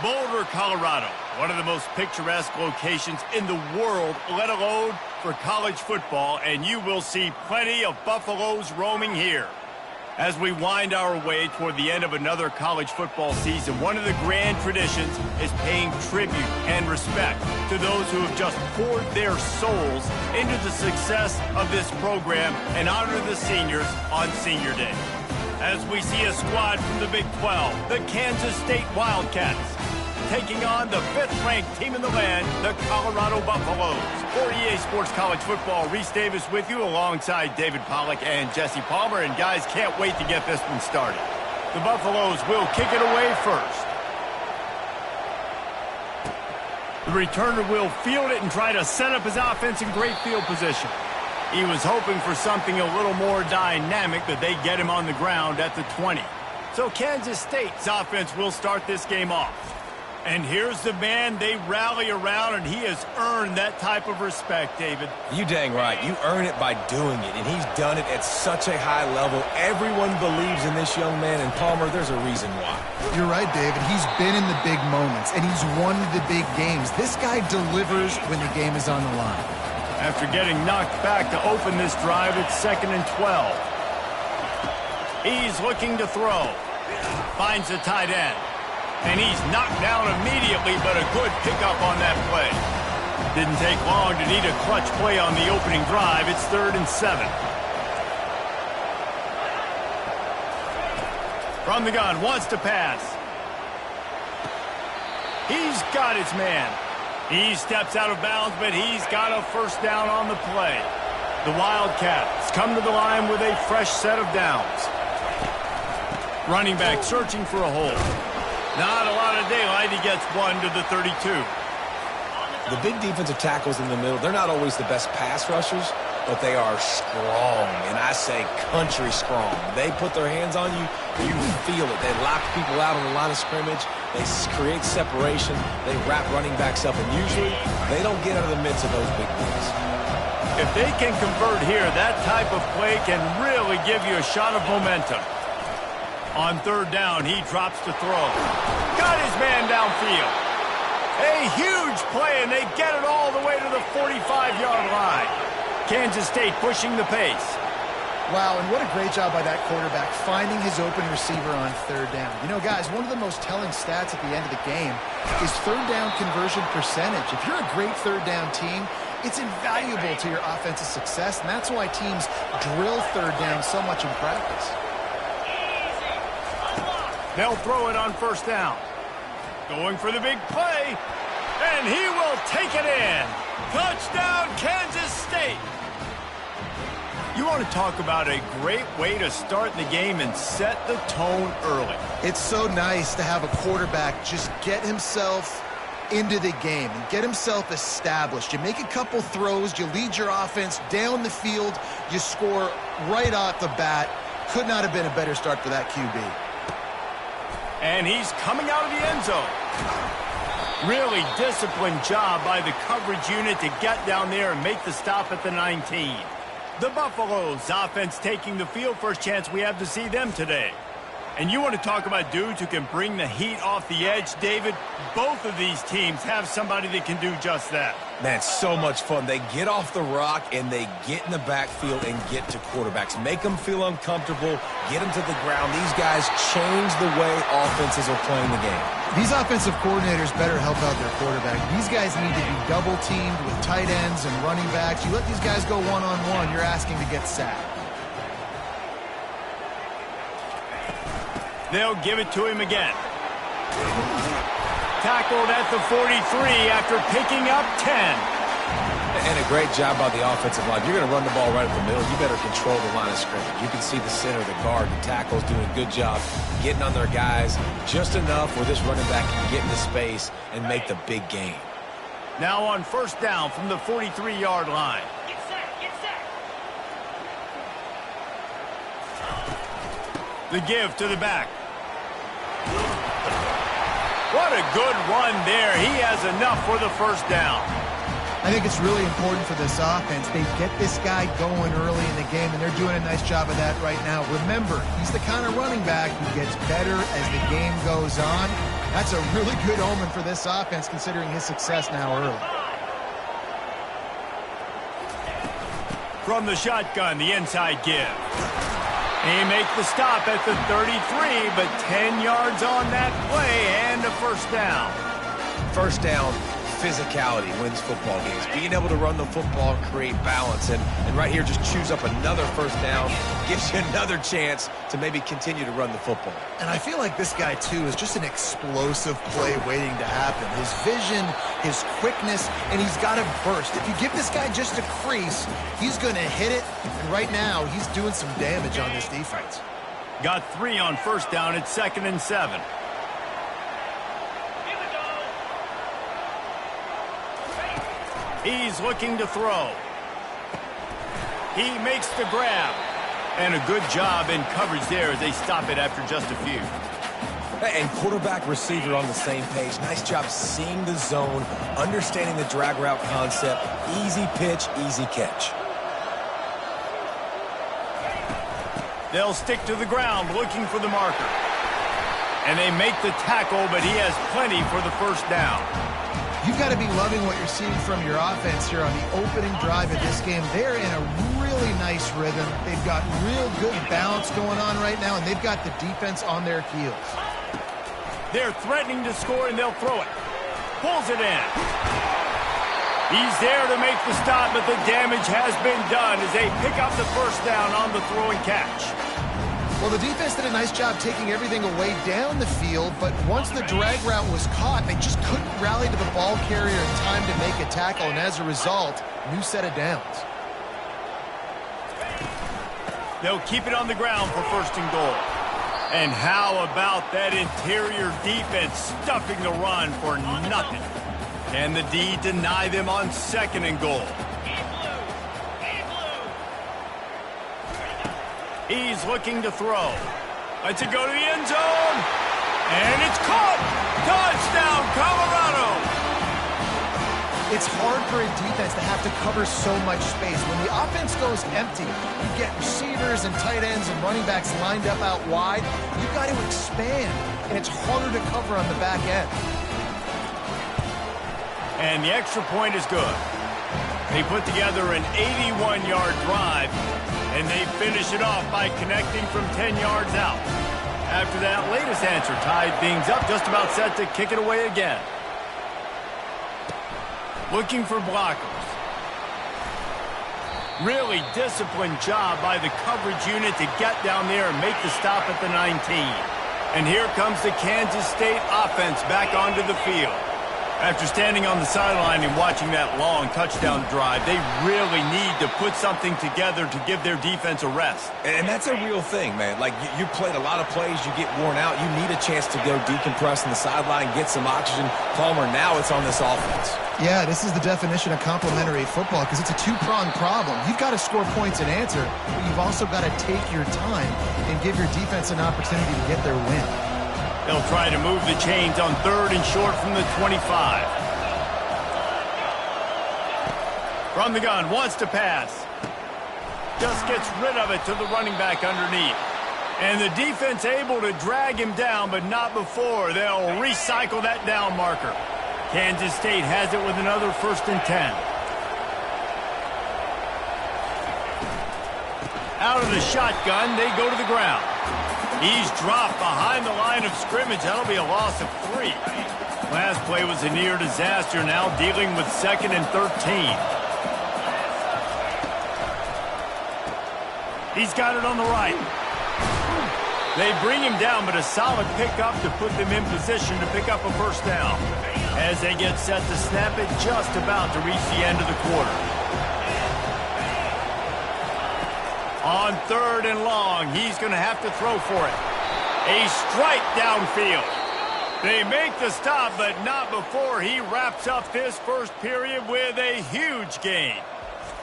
Boulder, Colorado, one of the most picturesque locations in the world, let alone for college football, and you will see plenty of Buffaloes roaming here. As we wind our way toward the end of another college football season, one of the grand traditions is paying tribute and respect to those who have just poured their souls into the success of this program and honor the seniors on Senior Day. As we see a squad from the Big 12, the Kansas State Wildcats, taking on the 5th-ranked team in the land, the Colorado Buffaloes. For EA Sports College Football, Reese Davis with you alongside David Pollack and Jesse Palmer. And guys, can't wait to get this one started. The Buffaloes will kick it away first. The returner will field it and try to set up his offense in great field position. He was hoping for something a little more dynamic, but they get him on the ground at the 20. So Kansas State's offense will start this game off. And here's the man they rally around, and he has earned that type of respect, David. You dang right. You earn it by doing it, and he's done it at such a high level. Everyone believes in this young man, and Palmer, there's a reason why. You're right, David. He's been in the big moments, and he's won the big games. This guy delivers when the game is on the line. After getting knocked back to open this drive, it's 2nd and 12. He's looking to throw. Finds the tight end. And he's knocked down immediately, but a good pickup on that play. Didn't take long to need a clutch play on the opening drive. It's 3rd and 7. From the gun, wants to pass. He's got his man. He steps out of bounds, but he's got a first down on the play. The Wildcats come to the line with a fresh set of downs. Running back searching for a hole. Not a lot of daylight. He gets one to the 32. The big defensive tackles in the middle, they're not always the best pass rushers, but they are strong, and I say country strong. They put their hands on you, you feel it. They lock people out on the line of scrimmage. They create separation. They wrap running backs up, and usually they don't get out of the midst of those big plays. If they can convert here, that type of play can really give you a shot of momentum. On 3rd down, he drops to throw. Got his man downfield. A huge play, and they get it all the way to the 45-yard line. Kansas State pushing the pace. Wow, and what a great job by that quarterback finding his open receiver on 3rd down. You know, guys, one of the most telling stats at the end of the game is 3rd down conversion percentage. If you're a great 3rd down team, it's invaluable to your offensive success, and that's why teams drill 3rd down so much in practice. They'll throw it on 1st down. Going for the big play, and he will take it in. Touchdown, Kansas State. You want to talk about a great way to start the game and set the tone early. It's so nice to have a quarterback just get himself into the game and get himself established. You make a couple throws, you lead your offense down the field, you score right off the bat. Could not have been a better start for that QB. And he's coming out of the end zone. Really disciplined job by the coverage unit to get down there and make the stop at the 19. The Buffaloes offense taking the field. First chance we have to see them today. And you want to talk about dudes who can bring the heat off the edge, David? Both of these teams have somebody that can do just that. Man, so much fun. They get off the rock, and they get in the backfield and get to quarterbacks. Make them feel uncomfortable, get them to the ground. These guys change the way offenses are playing the game. These offensive coordinators better help out their quarterback. These guys need to be double-teamed with tight ends and running backs. You let these guys go one-on-one, you're asking to get sacked. They'll give it to him again. Tackled at the 43 after picking up 10. And a great job by the offensive line. You're going to run the ball right up the middle. You better control the line of scrimmage. You can see the center, the guard, the tackles doing a good job getting on their guys just enough where this running back can get into space and make the big game. Now on 1st down from the 43-yard line. Get set, get set. The give to the back. What a good run there. He has enough for the 1st down. I think it's really important for this offense. They get this guy going early in the game, and they're doing a nice job of that right now. Remember, he's the kind of running back who gets better as the game goes on. That's a really good omen for this offense, considering his success now early. From the shotgun, the inside give. He makes the stop at the 33, but 10 yards on that play and a first down. First down, physicality wins football games. Being able to run the football and create balance. And right here, just choose up another first down. Gives you another chance to maybe continue to run the football. And I feel like this guy, too, is just an explosive play waiting to happen. His vision, his quickness, and he's got a burst. If you give this guy just a crease, he's going to hit it. And right now, he's doing some damage on this defense. Got 3 on first down at 2nd and 7. He's looking to throw. He makes the grab. And a good job in coverage there as they stop it after just a few. And quarterback, receiver on the same page. Nice job seeing the zone, understanding the drag route concept. Easy pitch, easy catch. They'll stick to the ground looking for the marker. And they make the tackle, but he has plenty for the first down. You've got to be loving what you're seeing from your offense here on the opening drive of this game. They're in a really nice rhythm. They've got real good balance going on right now, and they've got the defense on their heels. They're threatening to score, and they'll throw it. Pulls it in. He's there to make the stop, but the damage has been done as they pick up the first down on the throw and catch. Well, the defense did a nice job taking everything away down the field, but once the drag route was caught, they just couldn't rally to the ball carrier in time to make a tackle, and as a result, new set of downs. They'll keep it on the ground for first and goal. And how about that interior defense stuffing the run for nothing? Can the D deny them on 2nd and goal? He's looking to throw. Lets it go to the end zone. And it's caught. Touchdown, Colorado. It's hard for a defense to have to cover so much space. When the offense goes empty, you get receivers and tight ends and running backs lined up out wide. You've got to expand, and it's harder to cover on the back end. And the extra point is good. They put together an 81-yard drive, and they finish it off by connecting from 10 yards out. After that latest answer tied things up, just about set to kick it away again. Looking for blockers. Really disciplined job by the coverage unit to get down there and make the stop at the 19. And here comes the Kansas State offense back onto the field. After standing on the sideline and watching that long touchdown drive, they really need to put something together to give their defense a rest. And that's a real thing, man. Like, you played a lot of plays, you get worn out, you need a chance to go decompress on the sideline, get some oxygen. Palmer, now it's on this offense. Yeah, this is the definition of complementary football because it's a two-pronged problem. You've got to score points and answer, but you've also got to take your time and give your defense an opportunity to get their win. They'll try to move the chains on 3rd and short from the 25. From the gun, wants to pass. Just gets rid of it to the running back underneath. And the defense able to drag him down, but not before. They'll recycle that down marker. Kansas State has it with another 1st and 10. Out of the shotgun, they go to the ground. He's dropped behind the line of scrimmage. That'll be a loss of 3. Last play was a near disaster, now dealing with 2nd and 13. He's got it on the right. They bring him down, but a solid pickup to put them in position to pick up a first down. As they get set to snap it, just about to reach the end of the quarter. On 3rd and long, he's going to have to throw for it. A strike downfield. They make the stop, but not before he wraps up this first period with a huge gain.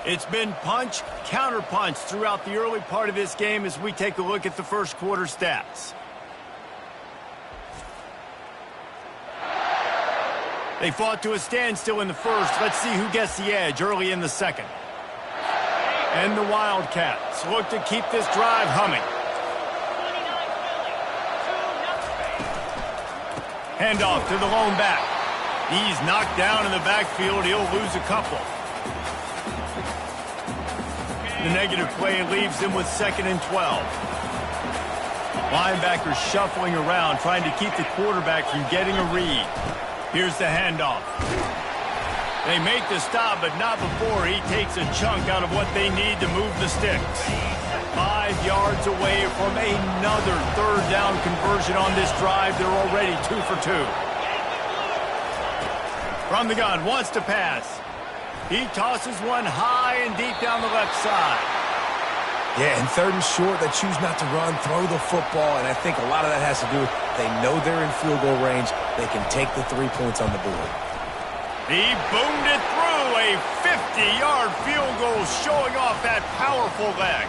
It's been punch, counter-punch throughout the early part of this game as we take a look at the first quarter stats. They fought to a standstill in the first. Let's see who gets the edge early in the second. And the Wildcats look to keep this drive humming. Handoff to the lone back. He's knocked down in the backfield. He'll lose a couple. The negative play leaves him with 2nd and 12. Linebacker shuffling around, trying to keep the quarterback from getting a read. Here's the handoff. They make the stop, but not before he takes a chunk out of what they need to move the sticks. 5 yards away from another 3rd down conversion on this drive. They're already 2 for 2. From the gun, wants to pass. He tosses one high and deep down the left side. Yeah, and 3rd and short, they choose not to run, throw the football, and I think a lot of that has to do with they know they're in field goal range. They can take the 3 points on the board. He boomed it through a 50-yard field goal, showing off that powerful leg.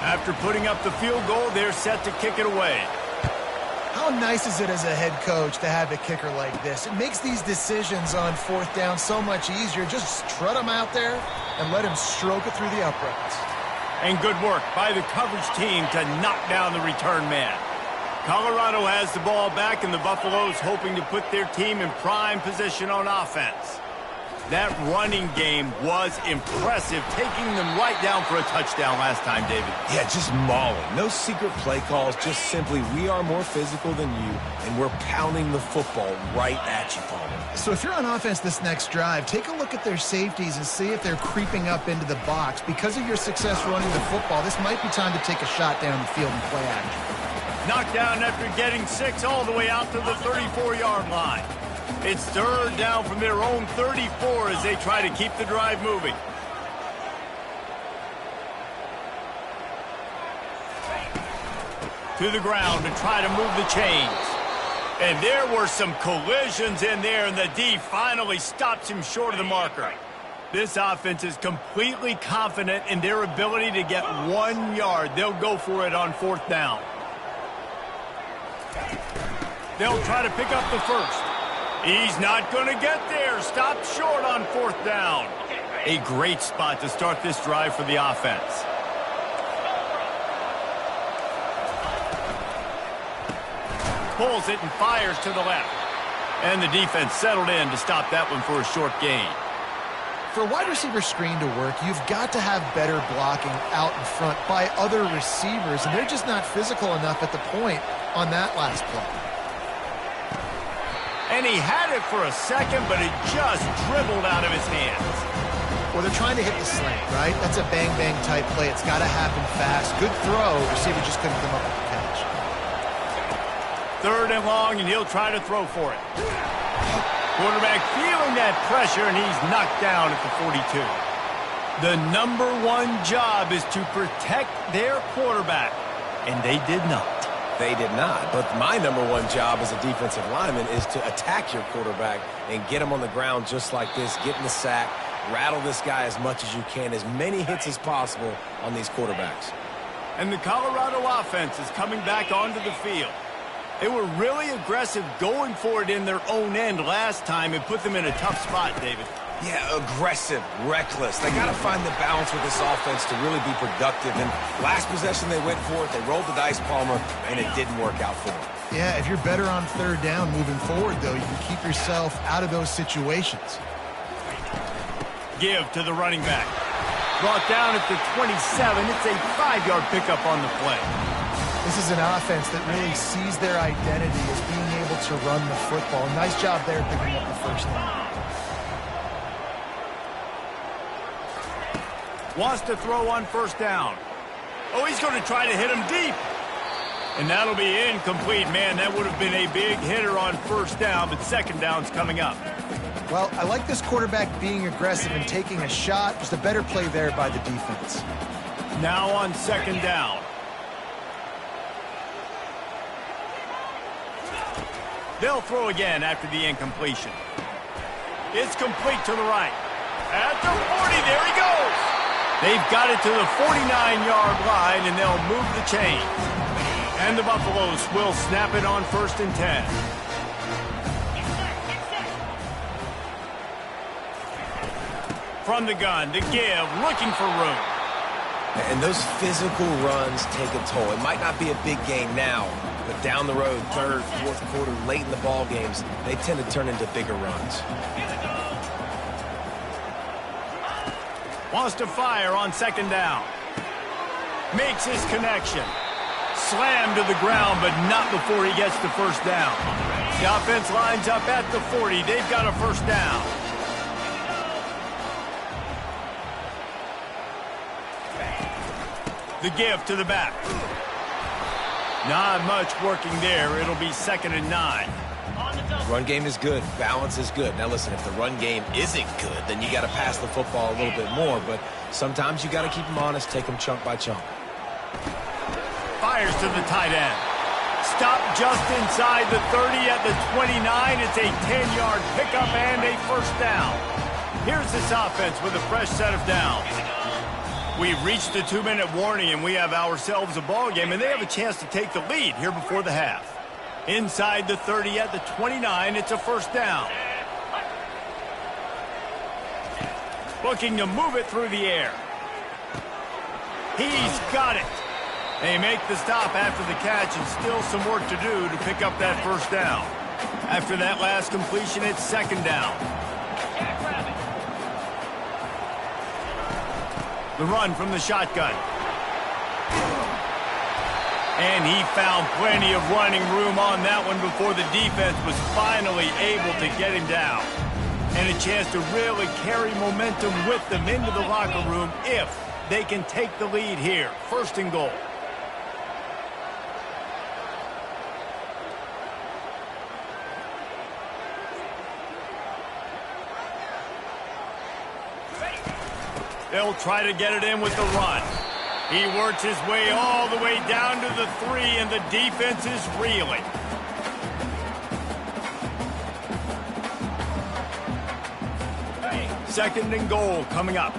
After putting up the field goal, they're set to kick it away. How nice is it as a head coach to have a kicker like this? It makes these decisions on 4th down so much easier. Just strut him out there and let him stroke it through the uprights. And good work by the coverage team to knock down the return man. Colorado has the ball back, and the Buffaloes hoping to put their team in prime position on offense. That running game was impressive, taking them right down for a touchdown last time, David. Yeah, just mauling. No secret play calls, just simply we are more physical than you, and we're pounding the football right at you, Palmer. So if you're on offense this next drive, take a look at their safeties and see if they're creeping up into the box. Because of your success running the football, this might be time to take a shot down the field and play action. Knocked down after getting 6 all the way out to the 34-yard line. It's 3rd down from their own 34 as they try to keep the drive moving. To the ground to try to move the chains. And there were some collisions in there, and the D finally stops him short of the marker. This offense is completely confident in their ability to get 1 yard. They'll go for it on 4th down. They'll try to pick up the first. He's not going to get there. Stopped short on 4th down. A great spot to start this drive for the offense. Pulls it and fires to the left. And the defense settled in to stop that one for a short gain. For a wide receiver screen to work, you've got to have better blocking out in front by other receivers, and they're just not physical enough at the point on that last play. And he had it for a second, but it just dribbled out of his hands. Well, they're trying to hit the slant, right? That's a bang-bang type play. It's got to happen fast. Good throw. Receiver just couldn't come up with the catch. 3rd and long, and he'll try to throw for it. Quarterback feeling that pressure, and he's knocked down at the 42. The number 1 job is to protect their quarterback, and they did not. They did not. But my number 1 job as a defensive lineman is to attack your quarterback and get him on the ground just like this, get in the sack, rattle this guy as much as you can, as many hits as possible on these quarterbacks. And the Colorado offense is coming back onto the field. They were really aggressive going for it in their own end last time and put them in a tough spot, David. Yeah, aggressive, reckless. They got to find the balance with this offense to really be productive. And last possession they went for it, they rolled the dice, Palmer, and it didn't work out for them. Yeah, if you're better on 3rd down moving forward, though, you can keep yourself out of those situations. Give to the running back. Brought down at the 27. It's a 5-yard pickup on the play. This is an offense that really sees their identity as being able to run the football. Nice job there picking up the first down. Wants to throw on 1st down. Oh, he's going to try to hit him deep. And that'll be incomplete. Man, that would have been a big hitter on 1st down, but 2nd down's coming up. Well, I like this quarterback being aggressive and taking a shot. Just a better play there by the defense. Now on 2nd down. They'll throw again after the incompletion. It's complete to the right. At the 40, there he goes. They've got it to the 49-yard line, and they'll move the chains. And the Buffaloes will snap it on 1st and 10. from the gun. The give, looking for room. And those physical runs take a toll. It might not be a big game now, but down the road, third, fourth quarter, late in the ball games, they tend to turn into bigger runs. Wants to fire on second down. Makes his connection. Slammed to the ground, but not before he gets the first down. The offense lines up at the 40. They've got a first down. The give to the back. Not much working there. It'll be 2nd and 9. Run game is good. Balance is good. Now, listen, if the run game isn't good, then you got to pass the football a little bit more. But sometimes you got to keep them honest, take them chunk by chunk. Fires to the tight end. Stop just inside the 30 at the 29. It's a 10-yard pickup and a first down. Here's this offense with a fresh set of downs. We've reached the 2-minute warning, and we have ourselves a ball game, and they have a chance to take the lead here before the half. Inside the 30 at the 29, it's a first down. Looking to move it through the air. He's got it. They make the stop after the catch, and still some work to do to pick up that first down. After that last completion, it's 2nd down. The run from the shotgun. And he found plenty of running room on that one before the defense was finally able to get him down. And a chance to really carry momentum with them into the locker room if they can take the lead here. 1st and goal. They'll try to get it in with the run. He works his way all the way down to the 3, and the defense is reeling. Second and goal coming up.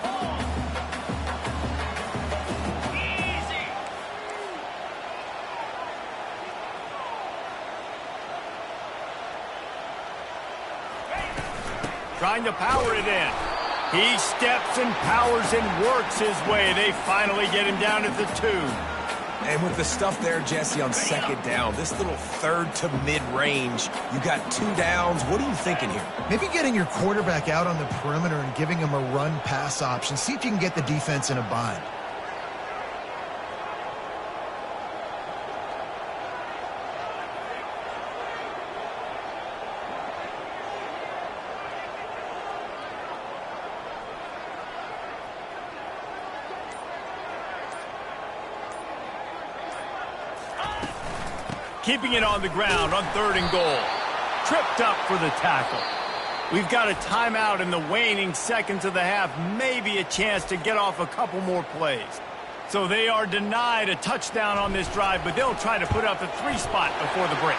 Trying to power it in. He steps and powers and works his way. They finally get him down at the 2. And with the stuff there, Jesse, on 2nd down, this little third to mid-range, you got 2 downs. What are you thinking here? Maybe getting your quarterback out on the perimeter and giving him a run-pass option. See if you can get the defense in a bind. Keeping it on the ground on 3rd and goal. Tripped up for the tackle. We've got a timeout in the waning seconds of the half. Maybe a chance to get off a couple more plays. So they are denied a touchdown on this drive, but they'll try to put up the 3 spot before the break.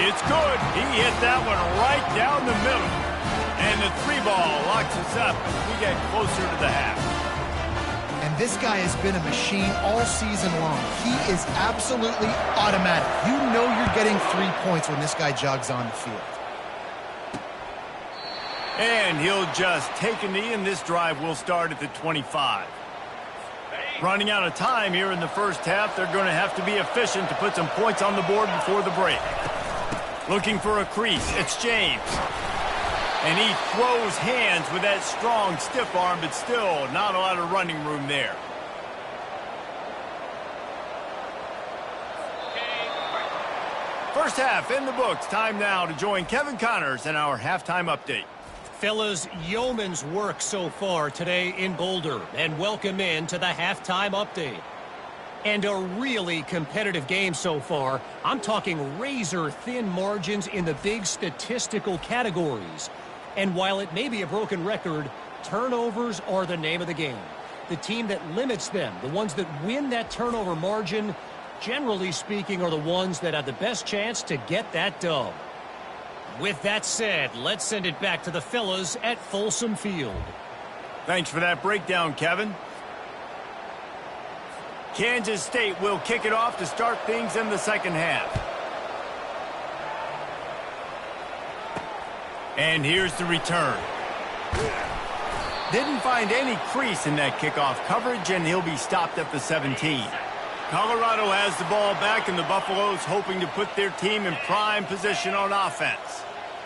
It's good. He hit that one right down the middle. And the 3 ball locks us up as we get closer to the half. And this guy has been a machine all season long. He is absolutely automatic. You know you're getting 3 points when this guy jogs on the field. And he'll just take a knee, and this drive will start at the 25. Running out of time here in the first half. They're going to have to be efficient to put some points on the board before the break. Looking for a crease. It's James. And he throws hands with that strong, stiff arm, but still not a lot of running room there. First half in the books. Time now to join Kevin Connors in our halftime update. Fellas, yeoman's work so far today in Boulder, and welcome in to the halftime update. And a really competitive game so far. I'm talking razor-thin margins in the big statistical categories. And while it may be a broken record, turnovers are the name of the game. The team that limits them, the ones that win that turnover margin, generally speaking, are the ones that have the best chance to get that dub. With that said, let's send it back to the fellas at Folsom Field. Thanks for that breakdown, Kevin. Kansas State will kick it off to start things in the second half. And here's the return. Didn't find any crease in that kickoff coverage, and he'll be stopped at the 17. Colorado has the ball back, and the Buffaloes hoping to put their team in prime position on offense.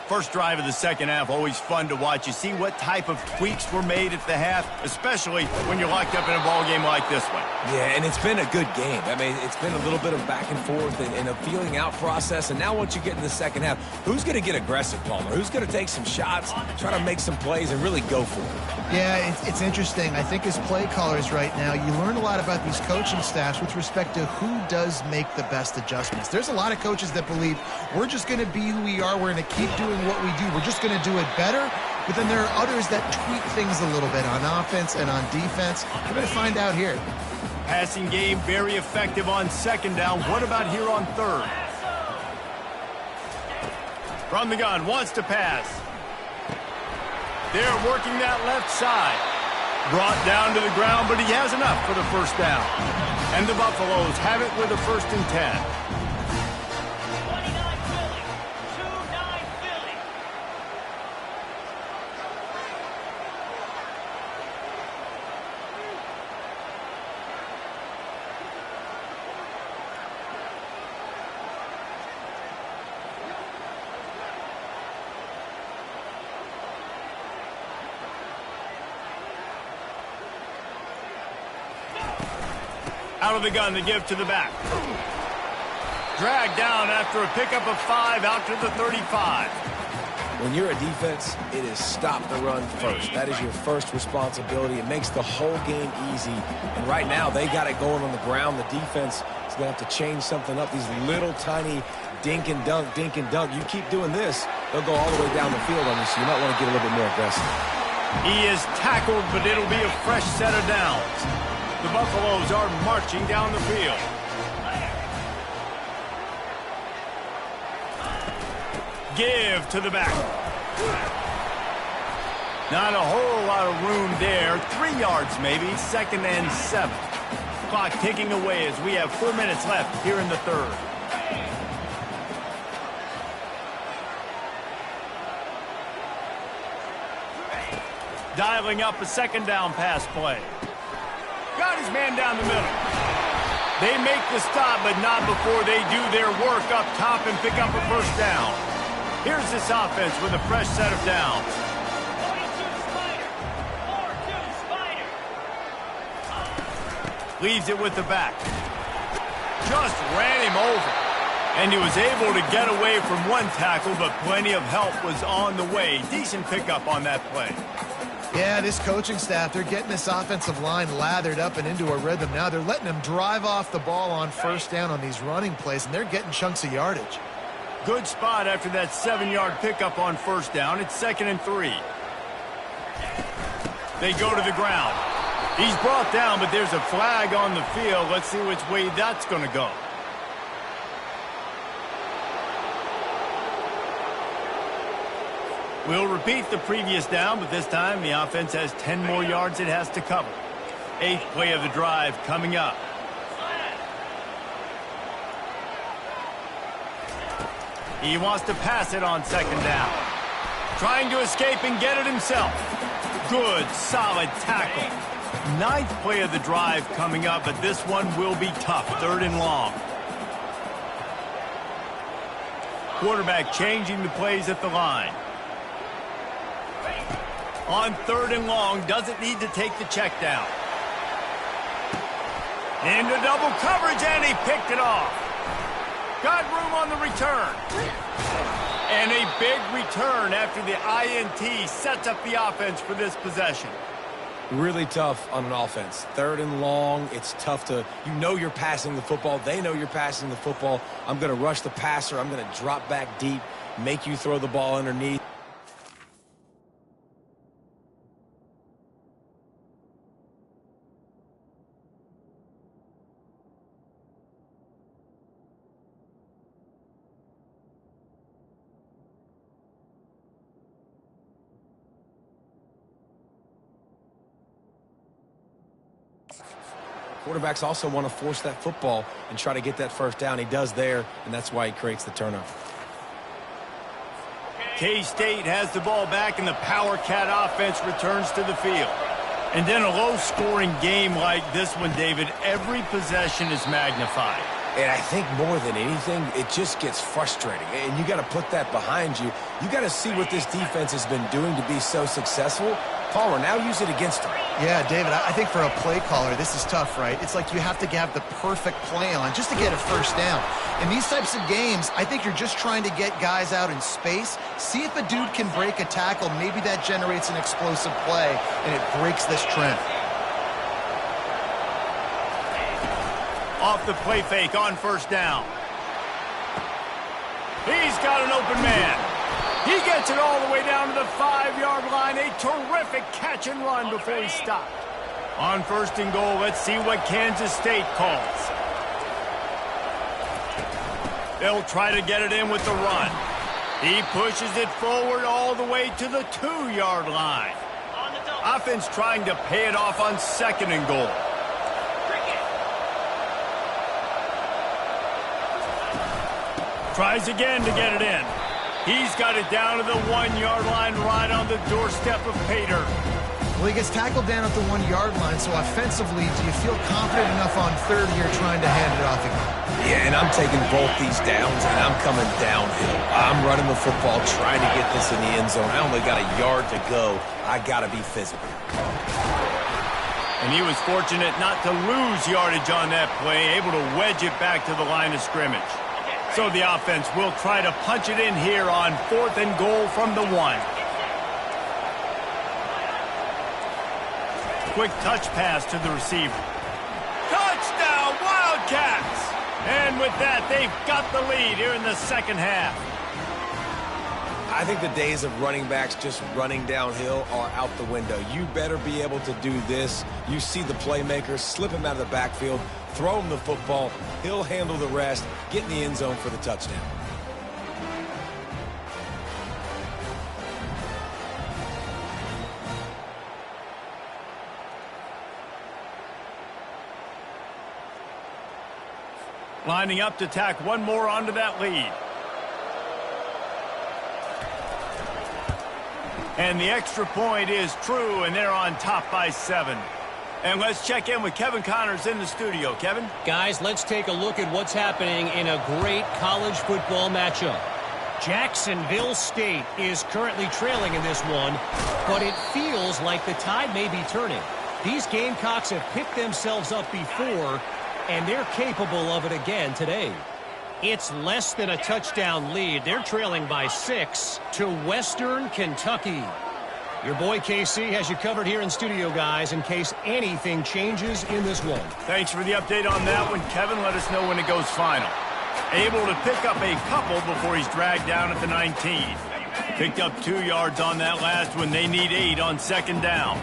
First drive of the second half, always fun to watch. You see what type of tweaks were made at the half, especially when you're locked up in a ball game like this one. Yeah, and it's been a good game. I mean, it's been a little bit of back and forth and a feeling out process. And now once you get in the second half, who's going to get aggressive, Palmer? Who's going to take some shots, try to make some plays, and really go for it? Yeah, it's interesting. I think as play callers right now, you learn a lot about these coaching staffs with respect to who does make the best adjustments. There's a lot of coaches that believe we're just going to be who we are. We're going to keep doing what we do. We're just going to do it better. But then there are others that tweak things a little bit on offense and on defense. We're going to find out here. Passing game very effective on second down. What about here on third? From the gun, wants to pass. They're working that left side. Brought down to the ground, but he has enough for the first down. And the Buffaloes have it with a 1st and 10. Out of the gun to give to the back. Dragged down after a pickup of 5 out to the 35. When you're a defense, it is stop the run first. That is your first responsibility. It makes the whole game easy. And right now, they got it going on the ground. The defense is going to have to change something up. These little tiny dink and dunk, dink and dunk. You keep doing this, they'll go all the way down the field on you, so you might want to get a little bit more aggressive. He is tackled, but it'll be a fresh set of downs. The Buffaloes are marching down the field. Give to the back. Not a whole lot of room there. 3 yards maybe. 2nd and 7. Clock ticking away as we have 4 minutes left here in the third. Dialing up a 2nd down pass play. Got his man down the middle. They make the stop, but not before they do their work up top and pick up a 1st down. Here's this offense with a fresh set of downs. 4-2 Spider. Leaves it with the back. Just ran him over. And he was able to get away from one tackle, but plenty of help was on the way. Decent pickup on that play. Yeah, this coaching staff, they're getting this offensive line lathered up and into a rhythm now. They're letting them drive off the ball on 1st down on these running plays, and they're getting chunks of yardage. Good spot after that 7-yard pickup on 1st down. It's 2nd and 3. They go to the ground. He's brought down, but there's a flag on the field. Let's see which way that's going to go. We'll repeat the previous down, but this time the offense has 10 more yards it has to cover. 8th play of the drive coming up. He wants to pass it on 2nd down. Trying to escape and get it himself. Good, solid tackle. 9th play of the drive coming up, but this one will be tough. 3rd and long. Quarterback changing the plays at the line. On 3rd and long, doesn't need to take the check down. Into double coverage, and he picked it off. Got room on the return. And a big return after the INT sets up the offense for this possession. Really tough on an offense. 3rd and long, it's tough to, you know you're passing the football. They know you're passing the football. I'm going to rush the passer. I'm going to drop back deep, make you throw the ball underneath. Quarterbacks also want to force that football and try to get that 1st down. He does there, and that's why he creates the turnover. K-State has the ball back, and the Power Cat offense returns to the field. And in a low-scoring game like this one, David, every possession is magnified. And I think more than anything, it just gets frustrating. And you got to put that behind you. You got to see what this defense has been doing to be so successful. Palmer, now use it against them. Yeah, David, I think for a play caller, this is tough, right? It's like you have to have the perfect play on just to get a first down. In these types of games, I think you're just trying to get guys out in space, see if a dude can break a tackle. Maybe that generates an explosive play, and it breaks this trend. Off the play fake on first down. He's got an open man. He gets it all the way down to the 5-yard line. A terrific catch and run before he stopped. On first and goal, let's see what Kansas State calls. They'll try to get it in with the run. He pushes it forward all the way to the 2-yard line. Offense trying to pay it off on second and goal. Tries again to get it in. He's got it down to the 1-yard line right on the doorstep of Pater. Well, he gets tackled down at the 1-yard line, so offensively, do you feel confident enough on third here trying to hand it off again? Yeah, and I'm taking both these downs, and I'm coming downhill. I'm running the football, trying to get this in the end zone. I only got a yard to go. I got to be physical. And he was fortunate not to lose yardage on that play, able to wedge it back to the line of scrimmage. So the offense will try to punch it in here on fourth and goal from the 1. Quick touch pass to the receiver. Touchdown, Wildcats! And with that, they've got the lead here in the second half. I think the days of running backs just running downhill are out the window. You better be able to do this. You see the playmakers, slip him out of the backfield, throw him the football, he'll handle the rest, get in the end zone for the touchdown. Lining up to tack one more onto that lead. And the extra point is true, and they're on top by 7. And let's check in with Kevin Connors in the studio. Kevin? Guys, let's take a look at what's happening in a great college football matchup. Jacksonville State is currently trailing in this one, but it feels like the tide may be turning. These Gamecocks have picked themselves up before, and they're capable of it again today. It's less than a touchdown lead. They're trailing by 6 to Western Kentucky. Your boy KC has you covered here in studio, guys, in case anything changes in this one. Thanks for the update on that one, Kevin. Let us know when it goes final. Able to pick up a couple before he's dragged down at the 19. Picked up 2 yards on that last one. They need 8 on second down.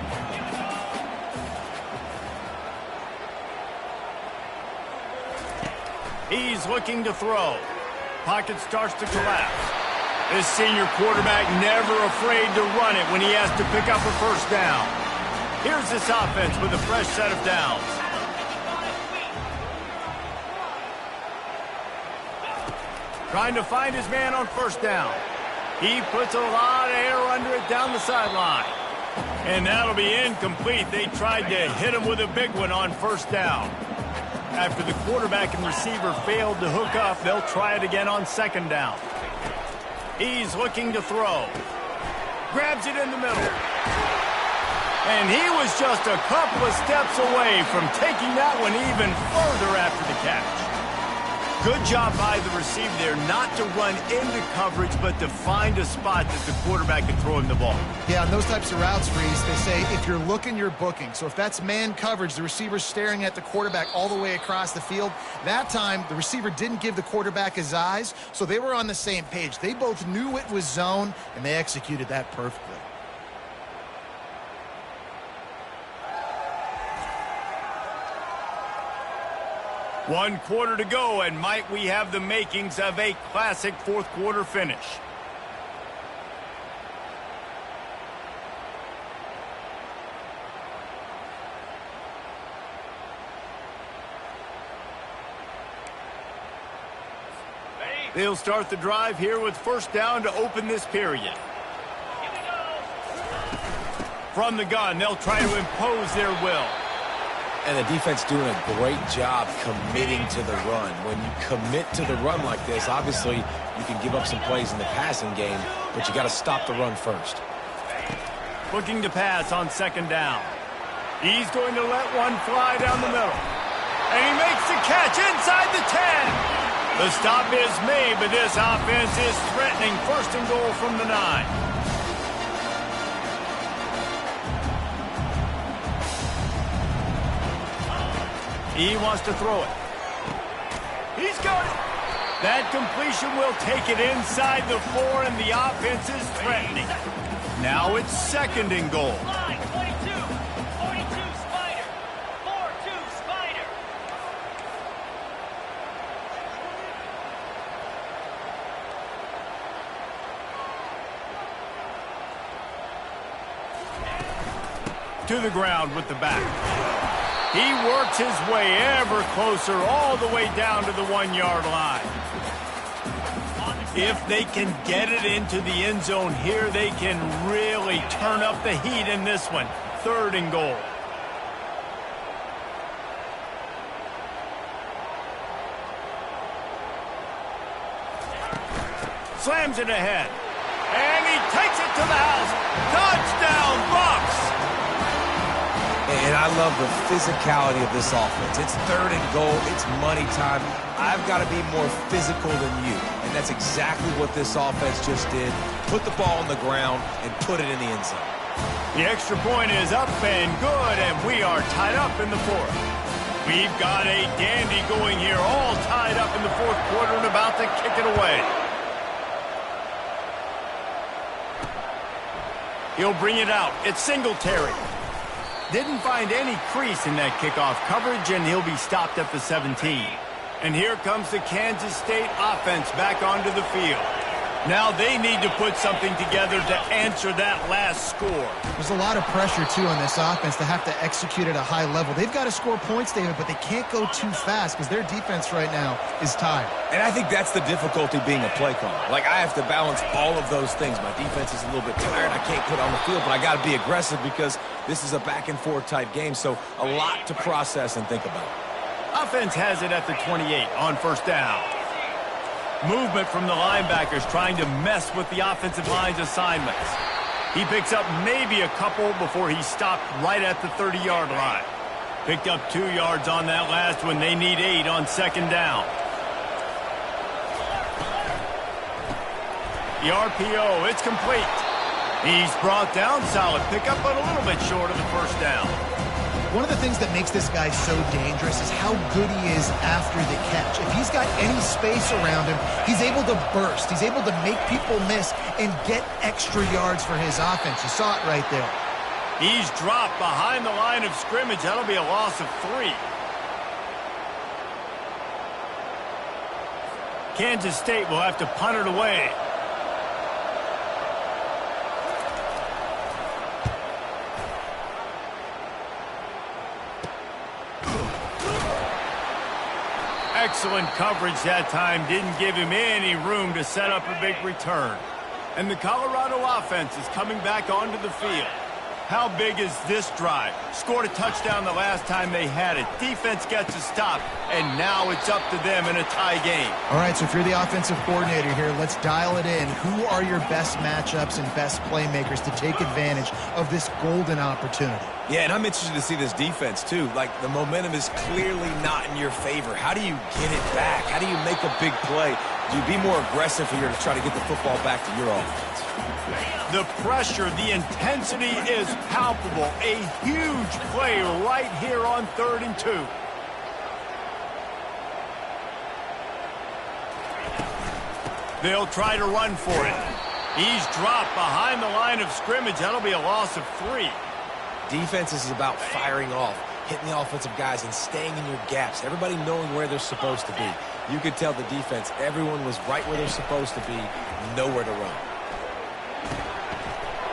He's looking to throw. Pocket starts to collapse. This senior quarterback never afraid to run it when he has to pick up a first down. Here's this offense with a fresh set of downs. Trying to find his man on first down. He puts a lot of air under it down the sideline. And that'll be incomplete. They tried to hit him with a big one on first down. After the quarterback and receiver failed to hook up, they'll try it again on second down. He's looking to throw. Grabs it in the middle. And he was just a couple of steps away from taking that one even further after the catch. Good job by the receiver there not to run into coverage, but to find a spot that the quarterback can throw him the ball. Yeah, on those types of routes, Reese, they say if you're looking, you're booking. So if that's man coverage, the receiver's staring at the quarterback all the way across the field. That time, the receiver didn't give the quarterback his eyes, so they were on the same page. They both knew it was zone, and they executed that perfectly. One quarter to go, and might we have the makings of a classic fourth quarter finish. Ready? They'll start the drive here with first down to open this period. From the gun, they'll try to impose their will. And the defense doing a great job committing to the run. When you commit to the run like this, obviously you can give up some plays in the passing game, but you got to stop the run first. Looking to pass on second down. He's going to let one fly down the middle. And he makes the catch inside the 10. The stop is made, but this offense is threatening first and goal from the 9. He wants to throw it. He's got it. That completion will take it inside the 4, and the offense is threatening. Now it's second and goal. Line 22, 42 Spider, 4-2 Spider. To the ground with the back. He works his way ever closer all the way down to the 1-yard line. If they can get it into the end zone here, they can really turn up the heat in this one. Third and goal. Slams it ahead. And he takes it to the house. Touchdown, Bucks! And I love the physicality of this offense. It's third and goal. It's money time. I've got to be more physical than you. And that's exactly what this offense just did. Put the ball on the ground and put it in the end zone. The extra point is up and good, and we are tied up in the 4th. We've got a dandy going here, all tied up in the 4th quarter and about to kick it away. He'll bring it out. It's Singletary. Didn't find any crease in that kickoff coverage, and he'll be stopped at the 17. And here comes the Kansas State offense back onto the field. Now they need to put something together to answer that last score. There's a lot of pressure, too, on this offense to have to execute at a high level. They've got to score points, David, but they can't go too fast because their defense right now is tired. And I think that's the difficulty being a play caller. Like, I have to balance all of those things. My defense is a little bit tired. I can't put it on the field, but I got to be aggressive because this is a back-and-forth type game, so a lot to process and think about. Offense has it at the 28 on first down. Movement from the linebackers trying to mess with the offensive line's assignments. He picks up maybe a couple before he stopped right at the 30-yard line. Picked up 2 yards on that last one. They need 8 on second down. The RPO, it's complete. He's brought down, solid pickup, but a little bit short of the first down. One of the things that makes this guy so dangerous is how good he is after the catch. If he's got any space around him, he's able to burst. He's able to make people miss and get extra yards for his offense. You saw it right there. He's dropped behind the line of scrimmage. That'll be a loss of 3. Kansas State will have to punt it away. Excellent coverage that time. Didn't give him any room to set up a big return. And the Colorado offense is coming back onto the field. How big is this drive? Scored a touchdown the last time they had it. Defense gets a stop, and now it's up to them in a tie game. All right, so if you're the offensive coordinator here, let's dial it in. Who are your best matchups and best playmakers to take advantage of this golden opportunity? Yeah, and I'm interested to see this defense, too. Like, the momentum is clearly not in your favor. How do you get it back? How do you make a big play? Do you be more aggressive here to try to get the football back to your offense? The pressure, the intensity is palpable. A huge play right here on 3rd and 2. They'll try to run for it. He's dropped behind the line of scrimmage. That'll be a loss of 3. Defense is about firing off, hitting the offensive guys, and staying in your gaps. Everybody knowing where they're supposed to be. You could tell the defense, everyone was right where they're supposed to be, nowhere to run.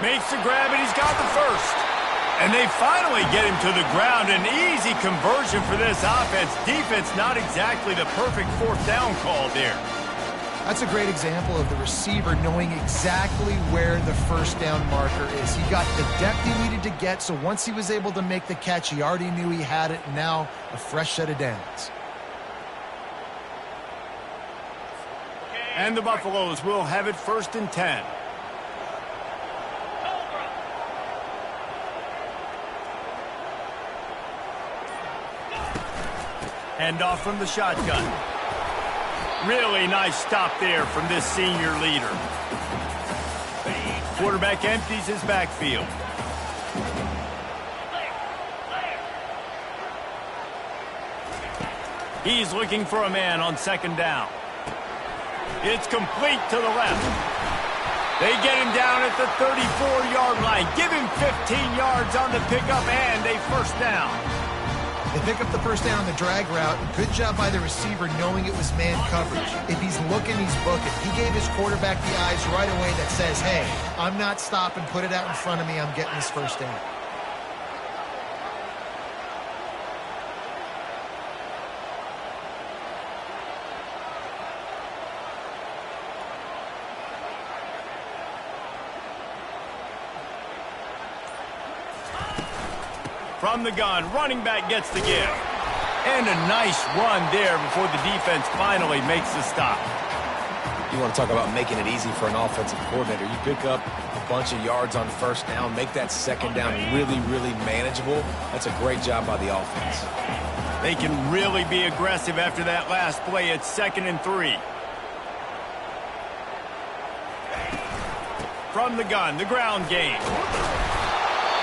Makes the grab, and he's got the first. And they finally get him to the ground. An easy conversion for this offense. Defense not exactly the perfect 4th down call there. That's a great example of the receiver knowing exactly where the first down marker is. He got the depth he needed to get, so once he was able to make the catch, he already knew he had it, and now a fresh set of downs. And the Buffaloes will have it 1st and 10. Hand off from the shotgun. Really nice stop there from this senior leader. Quarterback empties his backfield. He's looking for a man on 2nd down. It's complete to the left. They get him down at the 34-yard line. Give him 15 yards on the pickup and a 1st down. They pick up the 1st down on the drag route. Good job by the receiver knowing it was man coverage. If he's looking, he's booking. He gave his quarterback the eyes right away that says, hey, I'm not stopping. Put it out in front of me. I'm getting this 1st down. From the gun, running back gets the give. And a nice run there before the defense finally makes the stop. You want to talk about making it easy for an offensive coordinator. You pick up a bunch of yards on 1st down, make that 2nd down really, really manageable. That's a great job by the offense. They can really be aggressive after that last play at 2nd and 3. From the gun, the ground game.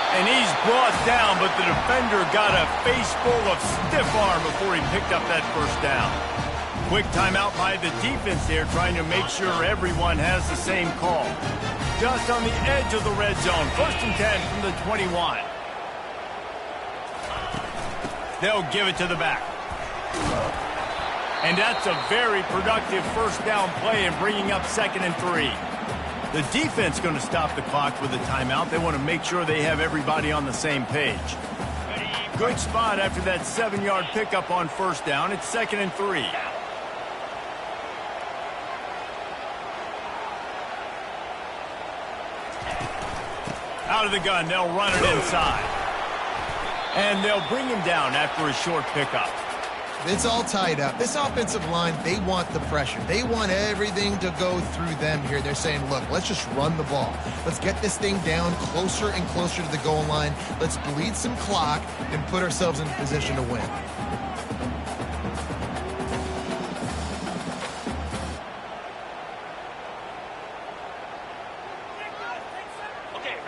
And he's brought down, but the defender got a face full of stiff arm before he picked up that 1st down. Quick timeout by the defense there, trying to make sure everyone has the same call. Just on the edge of the red zone, 1st and 10 from the 21. They'll give it to the back. And that's a very productive 1st down play and bringing up 2nd and 3. The defense going to stop the clock with a timeout. They want to make sure they have everybody on the same page. Good spot after that 7-yard pickup on 1st down. It's 2nd and 3. Out of the gun, they'll run it inside. And they'll bring him down after a short pickup. It's all tied up. This offensive line, they want the pressure. They want everything to go through them here. They're saying, look, let's just run the ball. Let's get this thing down closer and closer to the goal line. Let's bleed some clock and put ourselves in a position to win.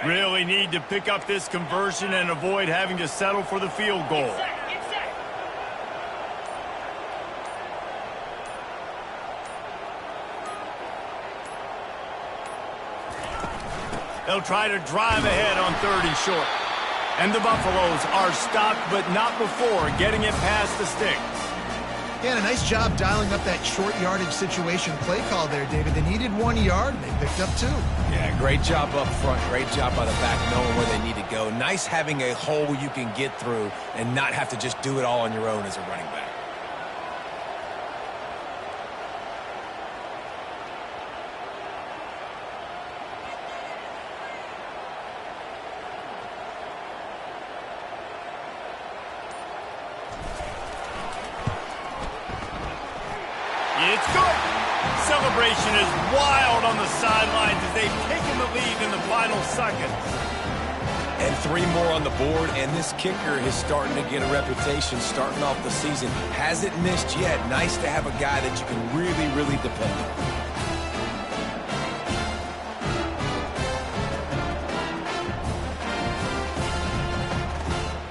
Really need to pick up this conversion and avoid having to settle for the field goal. They'll try to drive ahead on 3rd and short. And the Buffaloes are stopped, but not before getting it past the sticks. Yeah, and a nice job dialing up that short yardage situation play call there, David. They needed 1 yard, and they picked up 2. Yeah, great job up front. Great job by the back knowing where they need to go. Nice having a hole you can get through and not have to just do it all on your own as a running back. It's good. Celebration is wild on the sidelines as they've taken the lead in the final seconds. And 3 more on the board, and this kicker is starting to get a reputation starting off the season. Hasn't missed yet. Nice to have a guy that you can really, really depend on.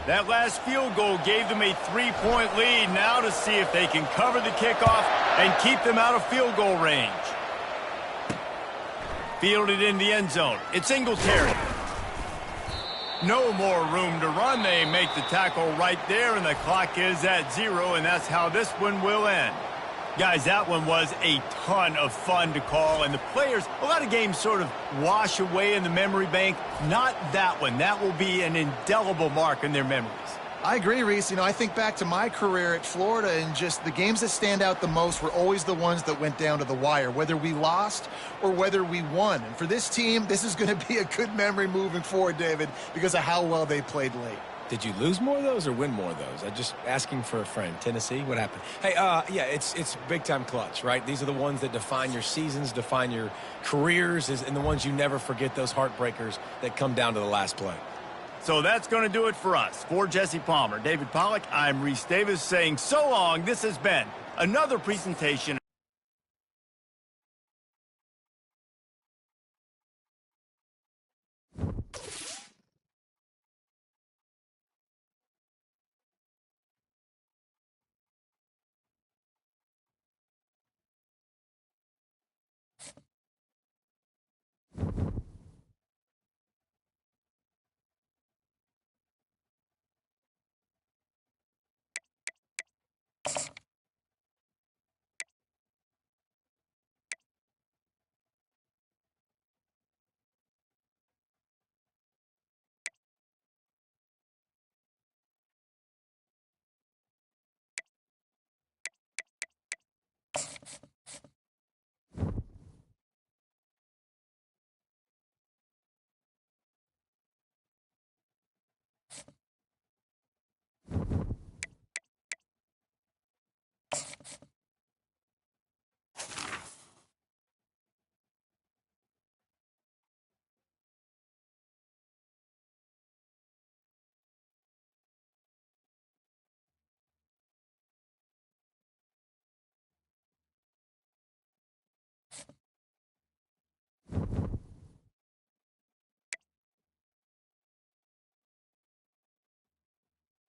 That last field goal gave them a 3-point lead. Now to see if they can cover the kickoff and keep them out of field goal range. Fielded in the end zone. It's Singletary. No more room to run. They make the tackle right there, and the clock is at 0, and that's how this one will end. Guys, that one was a ton of fun to call, and the players, a lot of games sort of wash away in the memory bank. Not that one. That will be an indelible mark in their memories. I agree, Reese. You know, I think back to my career at Florida, and just the games that stand out the most were always the ones that went down to the wire, whether we lost or whether we won. And for this team, this is going to be a good memory moving forward, David, because of how well they played late. Did you lose more of those or win more of those? I'm just asking for a friend. Tennessee, what happened? Hey, yeah, it's big-time clutch, right? These are the ones that define your seasons, define your careers, and the ones you never forget, those heartbreakers that come down to the last play. So that's going to do it for us. For Jesse Palmer, David Pollack, I'm Reese Davis saying so long. This has been another presentation